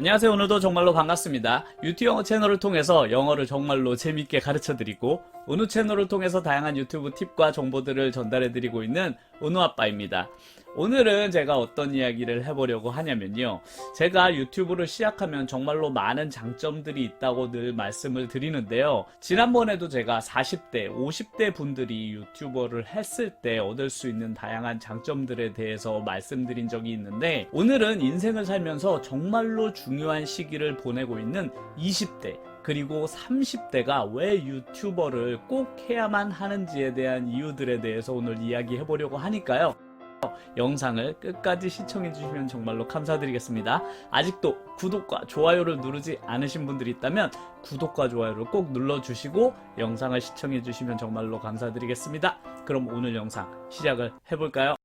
안녕하세요. 오늘도 정말로 반갑습니다. 유튜브 영어 채널을 통해서 영어를 정말로 재밌게 가르쳐드리고 은우 채널을 통해서 다양한 유튜브 팁과 정보들을 전달해드리고 있는 은우아빠입니다. 오늘은 제가 어떤 이야기를 해보려고 하냐면요. 제가 유튜브를 시작하면 정말로 많은 장점들이 있다고 늘 말씀을 드리는데요. 지난번에도 제가 40대, 50대 분들이 유튜버를 했을 때 얻을 수 있는 다양한 장점들에 대해서 말씀드린 적이 있는데 오늘은 인생을 살면서 정말로 중요한 시기를 보내고 있는 20대 그리고 30대가 왜 유튜버를 꼭 해야만 하는지에 대한 이유들에 대해서 오늘 이야기해 보려고 하니까요. 영상을 끝까지 시청해 주시면 정말로 감사드리겠습니다. 아직도 구독과 좋아요를 누르지 않으신 분들이 있다면 구독과 좋아요를 꼭 눌러주시고 영상을 시청해 주시면 정말로 감사드리겠습니다. 그럼 오늘 영상 시작을 해볼까요?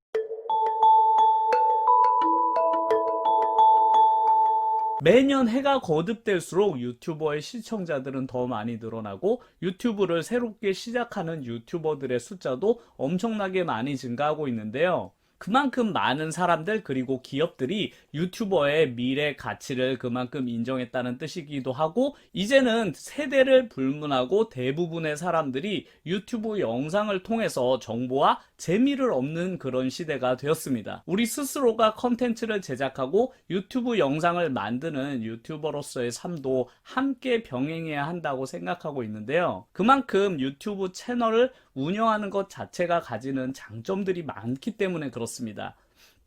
매년 해가 거듭될수록 유튜버의 시청자들은 더 많이 늘어나고 유튜브를 새롭게 시작하는 유튜버들의 숫자도 엄청나게 많이 증가하고 있는데요. 그만큼 많은 사람들 그리고 기업들이 유튜버의 미래 가치를 그만큼 인정했다는 뜻이기도 하고 이제는 세대를 불문하고 대부분의 사람들이 유튜브 영상을 통해서 정보와 재미를 얻는 그런 시대가 되었습니다. 우리 스스로가 컨텐츠를 제작하고 유튜브 영상을 만드는 유튜버로서의 삶도 함께 병행해야 한다고 생각하고 있는데요. 그만큼 유튜브 채널을 운영하는 것 자체가 가지는 장점들이 많기 때문에 그렇습니다.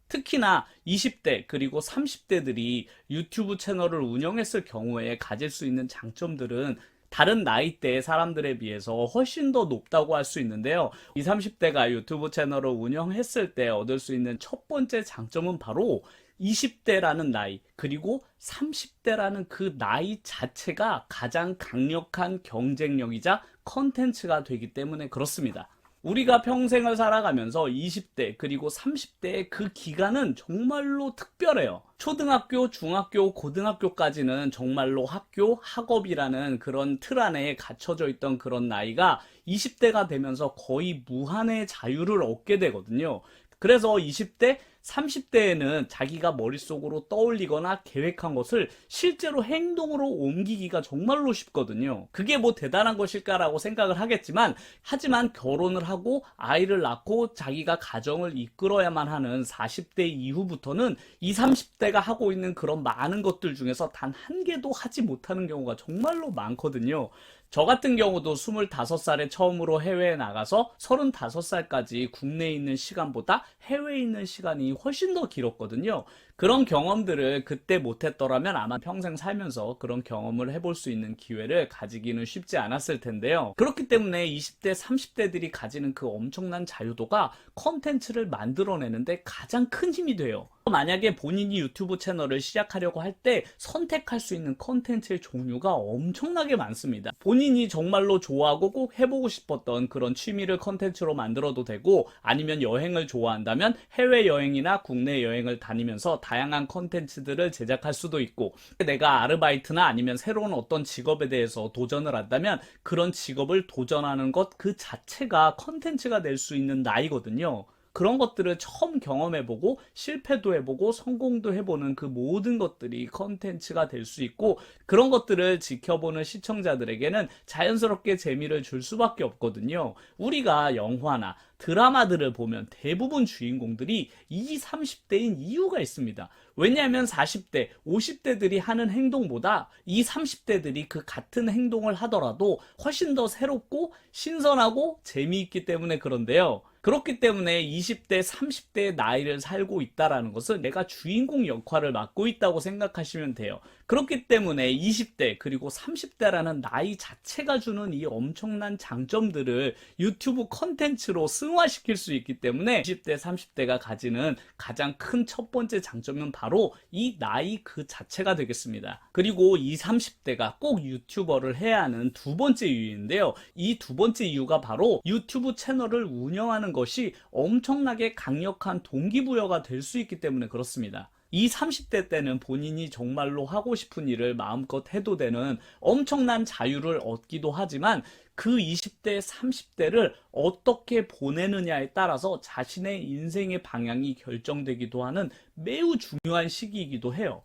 특히나 20대 그리고 30대들이 유튜브 채널을 운영했을 경우에 가질 수 있는 장점들은 다른 나이대의 사람들에 비해서 훨씬 더 높다고 할 수 있는데요. 20, 30대가 유튜브 채널을 운영했을 때 얻을 수 있는 첫 번째 장점은 바로 20대라는 나이 그리고 30대라는 그 나이 자체가 가장 강력한 경쟁력이자 컨텐츠가 되기 때문에 그렇습니다. 우리가 평생을 살아가면서 20대 그리고 30대의 그 기간은 정말로 특별해요. 초등학교, 중학교, 고등학교까지는 정말로 학교, 학업이라는 그런 틀 안에 갇혀져 있던 그런 나이가 20대가 되면서 거의 무한의 자유를 얻게 되거든요. 그래서 20대, 30대에는 자기가 머릿속으로 떠올리거나 계획한 것을 실제로 행동으로 옮기기가 정말로 쉽거든요. 그게 뭐 대단한 것일까라고 생각을 하겠지만 하지만 결혼을 하고 아이를 낳고 자기가 가정을 이끌어야만 하는 40대 이후부터는 20, 30대가 하고 있는 그런 많은 것들 중에서 단 한 개도 하지 못하는 경우가 정말로 많거든요. 저 같은 경우도 25살에 처음으로 해외에 나가서 35살까지 국내에 있는 시간보다 해외에 있는 시간이 훨씬 더 길었거든요. 그런 경험들을 그때 못했더라면 아마 평생 살면서 그런 경험을 해볼 수 있는 기회를 가지기는 쉽지 않았을 텐데요. 그렇기 때문에 20대, 30대들이 가지는 그 엄청난 자유도가 컨텐츠를 만들어내는데 가장 큰 힘이 돼요. 만약에 본인이 유튜브 채널을 시작하려고 할 때 선택할 수 있는 컨텐츠의 종류가 엄청나게 많습니다. 본인이 정말로 좋아하고 꼭 해보고 싶었던 그런 취미를 컨텐츠로 만들어도 되고 아니면 여행을 좋아한다면 해외여행이나 국내 여행을 다니면서 다양한 컨텐츠들을 제작할 수도 있고 내가 아르바이트나 아니면 새로운 어떤 직업에 대해서 도전을 한다면 그런 직업을 도전하는 것 그 자체가 컨텐츠가 될 수 있는 나이거든요. 그런 것들을 처음 경험해보고 실패도 해보고 성공도 해보는 그 모든 것들이 컨텐츠가 될 수 있고 그런 것들을 지켜보는 시청자들에게는 자연스럽게 재미를 줄 수밖에 없거든요. 우리가 영화나 드라마들을 보면 대부분 주인공들이 20, 30대인 이유가 있습니다. 왜냐하면 40대, 50대들이 하는 행동보다 20, 30대들이 그 같은 행동을 하더라도 훨씬 더 새롭고 신선하고 재미있기 때문에 그런데요. 그렇기 때문에 20대, 30대의 나이를 살고 있다는 것은 내가 주인공 역할을 맡고 있다고 생각하시면 돼요. 그렇기 때문에 20대 그리고 30대라는 나이 자체가 주는 이 엄청난 장점들을 유튜브 컨텐츠로 승화시킬 수 있기 때문에 20대, 30대가 가지는 가장 큰 첫 번째 장점은 바로 이 나이 그 자체가 되겠습니다. 그리고 20, 30대가 꼭 유튜버를 해야 하는 두 번째 이유인데요. 이 두 번째 이유가 바로 유튜브 채널을 운영하는 것이 엄청나게 강력한 동기부여가 될 수 있기 때문에 그렇습니다. 이 30대 때는 본인이 정말로 하고 싶은 일을 마음껏 해도 되는 엄청난 자유를 얻기도 하지만 그 20대, 30대를 어떻게 보내느냐에 따라서 자신의 인생의 방향이 결정되기도 하는 매우 중요한 시기이기도 해요.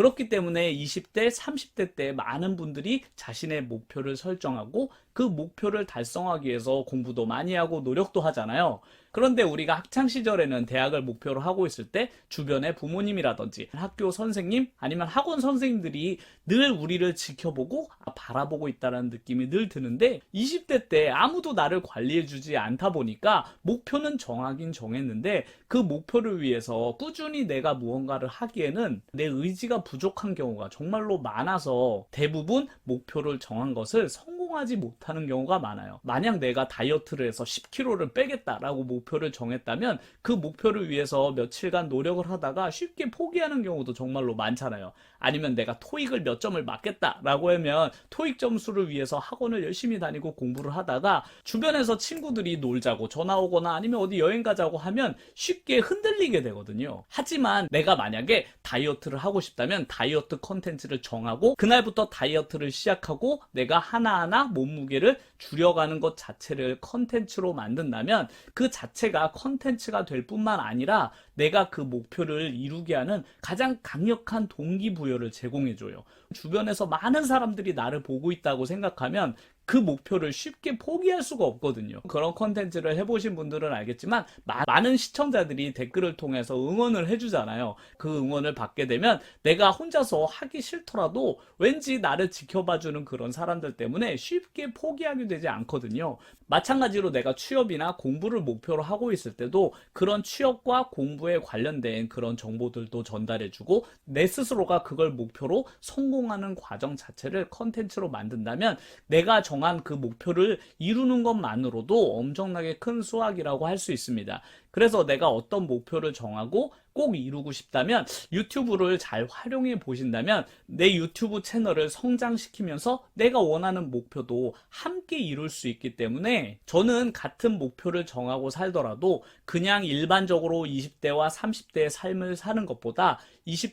그렇기 때문에 20대, 30대 때 많은 분들이 자신의 목표를 설정하고 그 목표를 달성하기 위해서 공부도 많이 하고 노력도 하잖아요. 그런데 우리가 학창 시절에는 대학을 목표로 하고 있을 때 주변의 부모님이라든지 학교 선생님 아니면 학원 선생님들이 늘 우리를 지켜보고 바라보고 있다는 느낌이 늘 드는데 20대 때 아무도 나를 관리해주지 않다 보니까 목표는 정하긴 정했는데 그 목표를 위해서 꾸준히 내가 무언가를 하기에는 내 의지가 부족한 경우가 정말로 많아서 대부분 목표를 정한 것을 성공하지 못하는 경우가 많아요. 만약 내가 다이어트를 해서 10kg를 빼겠다라고 목표를 정했다면 그 목표를 위해서 며칠간 노력을 하다가 쉽게 포기하는 경우도 정말로 많잖아요. 아니면 내가 토익을 몇 점을 맞겠다라고 하면 토익 점수를 위해서 학원을 열심히 다니고 공부를 하다가 주변에서 친구들이 놀자고 전화 오거나 아니면 어디 여행 가자고 하면 쉽게 흔들리게 되거든요. 하지만 내가 만약에 다이어트를 하고 싶다면 다이어트 컨텐츠를 정하고 그날부터 다이어트를 시작하고 내가 하나하나 몸무게를 줄여가는 것 자체를 컨텐츠로 만든다면 그 자체가 컨텐츠가 될 뿐만 아니라 내가 그 목표를 이루게 하는 가장 강력한 동기부여를 제공해줘요. 주변에서 많은 사람들이 나를 보고 있다고 생각하면 그 목표를 쉽게 포기할 수가 없거든요. 그런 컨텐츠를 해보신 분들은 알겠지만 많은 시청자들이 댓글을 통해서 응원을 해주잖아요. 그 응원을 받게 되면 내가 혼자서 하기 싫더라도 왠지 나를 지켜봐주는 그런 사람들 때문에 쉽게 포기하게 되지 않거든요. 마찬가지로 내가 취업이나 공부를 목표로 하고 있을 때도 그런 취업과 공부에 관련된 그런 정보들도 전달해주고 내 스스로가 그걸 목표로 성공하는 과정 자체를 컨텐츠로 만든다면 내가 정한 그 목표를 이루는 것만으로도 엄청나게 큰 수확이라고 할 수 있습니다. 그래서 내가 어떤 목표를 정하고 꼭 이루고 싶다면 유튜브를 잘 활용해 보신다면 내 유튜브 채널을 성장시키면서 내가 원하는 목표도 함께 이룰 수 있기 때문에 저는 같은 목표를 정하고 살더라도 그냥 일반적으로 20대와 30대의 삶을 사는 것보다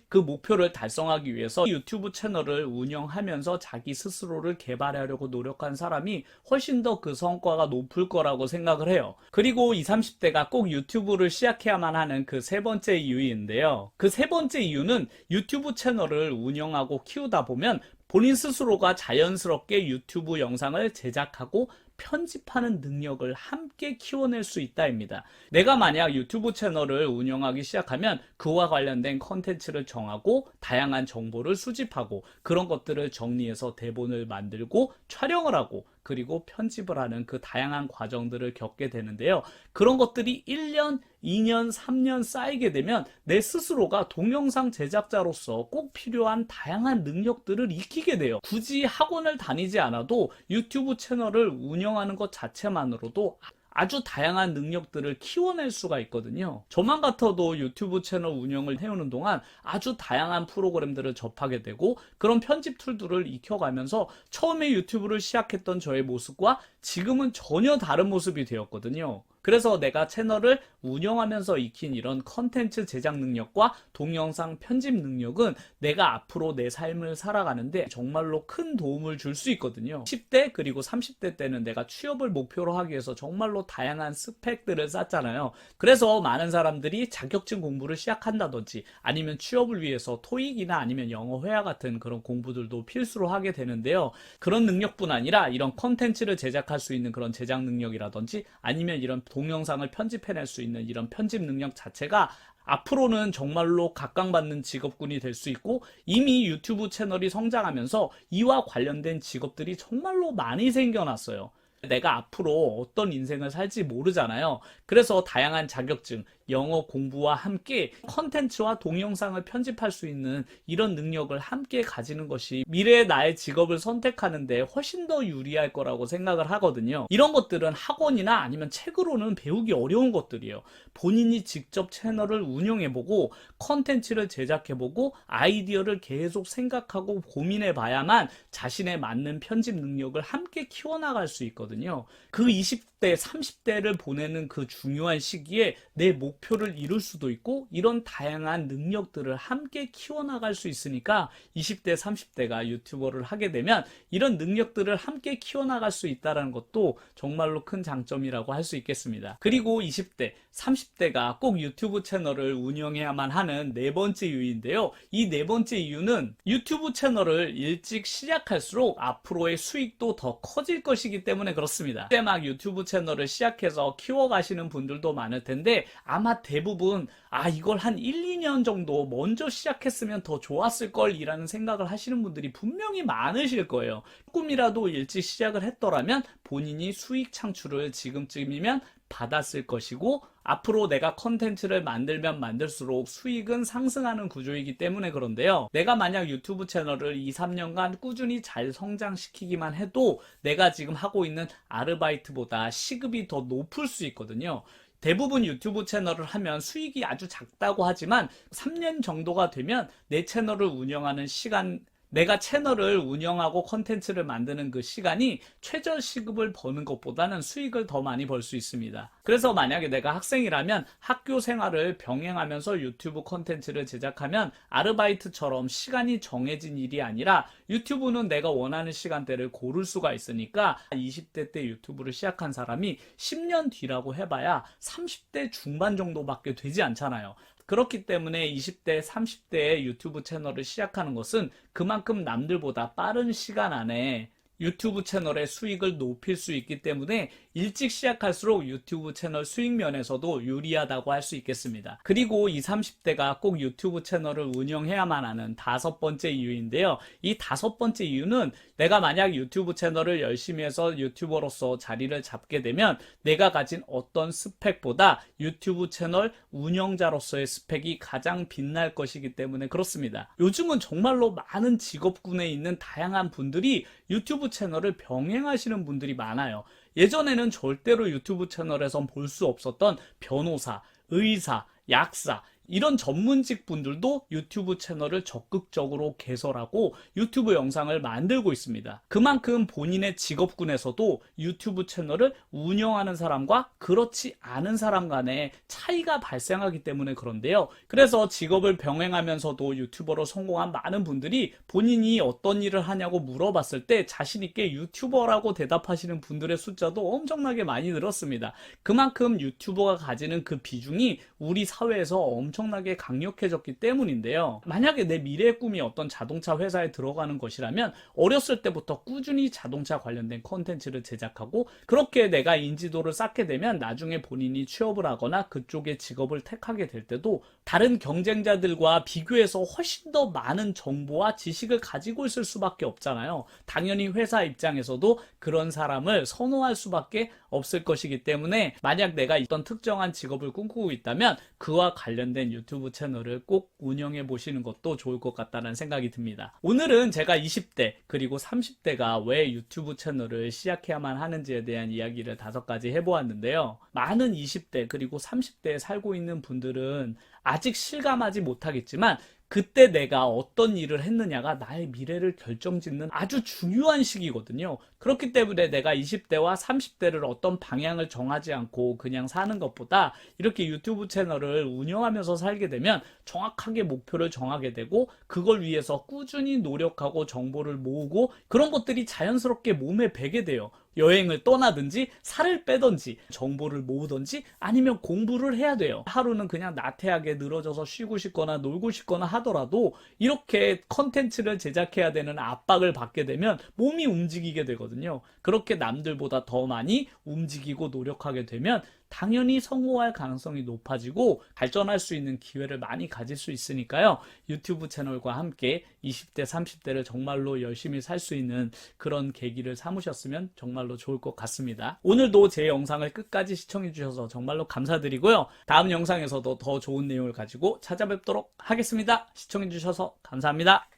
그 목표를 달성하기 위해서 유튜브 채널을 운영하면서 자기 스스로를 개발하려고 노력한 사람이 훨씬 더 그 성과가 높을 거라고 생각을 해요. 그리고 20, 30대가 꼭 유튜브를 시작해야만 하는 그 세 번째 이유인데요. 그 세 번째 이유는 유튜브 채널을 운영하고 키우다 보면 본인 스스로가 자연스럽게 유튜브 영상을 제작하고 편집하는 능력을 함께 키워낼 수 있다입니다. 내가 만약 유튜브 채널을 운영하기 시작하면 그와 관련된 컨텐츠를 정하고 다양한 정보를 수집하고 그런 것들을 정리해서 대본을 만들고 촬영을 하고 그리고 편집을 하는 그 다양한 과정들을 겪게 되는데요. 그런 것들이 1년, 2년, 3년 쌓이게 되면 내 스스로가 동영상 제작자로서 꼭 필요한 다양한 능력들을 익히게 돼요. 굳이 학원을 다니지 않아도 유튜브 채널을 운영하는 것 자체만으로도 아주 다양한 능력들을 키워낼 수가 있거든요. 저만 같아도 유튜브 채널 운영을 해오는 동안 아주 다양한 프로그램들을 접하게 되고 그런 편집 툴들을 익혀가면서 처음에 유튜브를 시작했던 저의 모습과 지금은 전혀 다른 모습이 되었거든요. 그래서 내가 채널을 운영하면서 익힌 이런 컨텐츠 제작 능력과 동영상 편집 능력은 내가 앞으로 내 삶을 살아가는데 정말로 큰 도움을 줄 수 있거든요. 10대 그리고 30대 때는 내가 취업을 목표로 하기 위해서 정말로 다양한 스펙들을 쌓잖아요. 그래서 많은 사람들이 자격증 공부를 시작한다든지 아니면 취업을 위해서 토익이나 아니면 영어 회화 같은 그런 공부들도 필수로 하게 되는데요. 그런 능력뿐 아니라 이런 컨텐츠를 제작할 수 있는 그런 제작 능력이라든지 아니면 이런 동영상을 편집해낼 수 있는 이런 편집 능력 자체가 앞으로는 정말로 각광받는 직업군이 될 수 있고 이미 유튜브 채널이 성장하면서 이와 관련된 직업들이 정말로 많이 생겨났어요. 내가 앞으로 어떤 인생을 살지 모르잖아요. 그래서 다양한 자격증, 영어 공부와 함께 컨텐츠와 동영상을 편집할 수 있는 이런 능력을 함께 가지는 것이 미래의 나의 직업을 선택하는데 훨씬 더 유리할 거라고 생각을 하거든요. 이런 것들은 학원이나 아니면 책으로는 배우기 어려운 것들이에요. 본인이 직접 채널을 운영해보고 컨텐츠를 제작해보고 아이디어를 계속 생각하고 고민해봐야만 자신에 맞는 편집 능력을 함께 키워나갈 수 있거든요. 그 20대, 30대를 보내는 그 중요한 시기에 내 목표를 목표를 이룰 수도 있고 이런 다양한 능력들을 함께 키워나갈 수 있으니까 20대, 30대가 유튜버를 하게 되면 이런 능력들을 함께 키워나갈 수 있다는 것도 정말로 큰 장점이라고 할 수 있겠습니다. 그리고 20대, 30대가 꼭 유튜브 채널을 운영해야만 하는 네 번째 이유인데요. 이 네 번째 이유는 유튜브 채널을 일찍 시작할수록 앞으로의 수익도 더 커질 것이기 때문에 그렇습니다. 그때 막 유튜브 채널을 시작해서 키워가시는 분들도 많을 텐데 아마 대부분 이걸 한 1, 2년 정도 먼저 시작했으면 더 좋았을 걸 이라는 생각을 하시는 분들이 분명히 많으실 거예요. 조금이라도 일찍 시작을 했더라면 본인이 수익 창출을 지금쯤이면 받았을 것이고 앞으로 내가 컨텐츠를 만들면 만들수록 수익은 상승하는 구조이기 때문에 그런데요. 내가 만약 유튜브 채널을 2, 3년간 꾸준히 잘 성장시키기만 해도 내가 지금 하고 있는 아르바이트보다 시급이 더 높을 수 있거든요. 대부분 유튜브 채널을 하면 수익이 아주 작다고 하지만 3년 정도가 되면 내 채널을 운영하는 시간, 내가 채널을 운영하고 컨텐츠를 만드는 그 시간이 최저 시급을 버는 것보다는 수익을 더 많이 벌 수 있습니다. 그래서 만약에 내가 학생이라면 학교 생활을 병행하면서 유튜브 컨텐츠를 제작하면 아르바이트처럼 시간이 정해진 일이 아니라 유튜브는 내가 원하는 시간대를 고를 수가 있으니까 20대 때 유튜브를 시작한 사람이 10년 뒤라고 해봐야 30대 중반 정도밖에 되지 않잖아요. 그렇기 때문에 20대, 30대의 유튜브 채널을 시작하는 것은 그만큼 남들보다 빠른 시간 안에 유튜브 채널의 수익을 높일 수 있기 때문에 일찍 시작할수록 유튜브 채널 수익 면에서도 유리하다고 할 수 있겠습니다. 그리고 20, 30대가 꼭 유튜브 채널을 운영해야만 하는 다섯 번째 이유인데요. 이 다섯 번째 이유는 내가 만약 유튜브 채널을 열심히 해서 유튜버로서 자리를 잡게 되면 내가 가진 어떤 스펙보다 유튜브 채널 운영자로서의 스펙이 가장 빛날 것이기 때문에 그렇습니다. 요즘은 정말로 많은 직업군에 있는 다양한 분들이 유튜브 채널을 병행하시는 분들이 많아요. 예전에는 절대로 유튜브 채널에선 볼 수 없었던 변호사, 의사, 약사 이런 전문직 분들도 유튜브 채널을 적극적으로 개설하고 유튜브 영상을 만들고 있습니다. 그만큼 본인의 직업군에서도 유튜브 채널을 운영하는 사람과 그렇지 않은 사람 간의 차이가 발생하기 때문에 그런데요. 그래서 직업을 병행하면서도 유튜버로 성공한 많은 분들이 본인이 어떤 일을 하냐고 물어봤을 때 자신 있게 유튜버라고 대답하시는 분들의 숫자도 엄청나게 많이 늘었습니다. 그만큼 유튜버가 가지는 그 비중이 우리 사회에서 엄청나게 강력해졌기 때문인데요. 만약에 내 미래의 꿈이 어떤 자동차 회사에 들어가는 것이라면 어렸을 때부터 꾸준히 자동차 관련된 콘텐츠를 제작하고 그렇게 내가 인지도를 쌓게 되면 나중에 본인이 취업을 하거나 그쪽의 직업을 택하게 될 때도 다른 경쟁자들과 비교해서 훨씬 더 많은 정보와 지식을 가지고 있을 수밖에 없잖아요. 당연히 회사 입장에서도 그런 사람을 선호할 수밖에 없을 것이기 때문에 만약 내가 어떤 특정한 직업을 꿈꾸고 있다면 그와 관련된 유튜브 채널을 꼭 운영해 보시는 것도 좋을 것 같다는 생각이 듭니다. 오늘은 제가 20대 그리고 30대가 왜 유튜브 채널을 시작해야만 하는지에 대한 이야기를 5가지 해보았는데요. 많은 20대 그리고 30대에 살고 있는 분들은 아직 실감하지 못하겠지만 그때 내가 어떤 일을 했느냐가 나의 미래를 결정짓는 아주 중요한 시기거든요. 그렇기 때문에 내가 20대와 30대를 어떤 방향을 정하지 않고 그냥 사는 것보다 이렇게 유튜브 채널을 운영하면서 살게 되면 정확하게 목표를 정하게 되고 그걸 위해서 꾸준히 노력하고 정보를 모으고 그런 것들이 자연스럽게 몸에 배게 돼요. 여행을 떠나든지 살을 빼든지 정보를 모으든지 아니면 공부를 해야 돼요. 하루는 그냥 나태하게 늘어져서 쉬고 싶거나 놀고 싶거나 하더라도 이렇게 컨텐츠를 제작해야 되는 압박을 받게 되면 몸이 움직이게 되거든요. 그렇게 남들보다 더 많이 움직이고 노력하게 되면 당연히 성공할 가능성이 높아지고 발전할 수 있는 기회를 많이 가질 수 있으니까요. 유튜브 채널과 함께 20대, 30대를 정말로 열심히 살 수 있는 그런 계기를 삼으셨으면 정말로 좋을 것 같습니다. 오늘도 제 영상을 끝까지 시청해 주셔서 정말로 감사드리고요. 다음 영상에서도 더 좋은 내용을 가지고 찾아뵙도록 하겠습니다. 시청해 주셔서 감사합니다.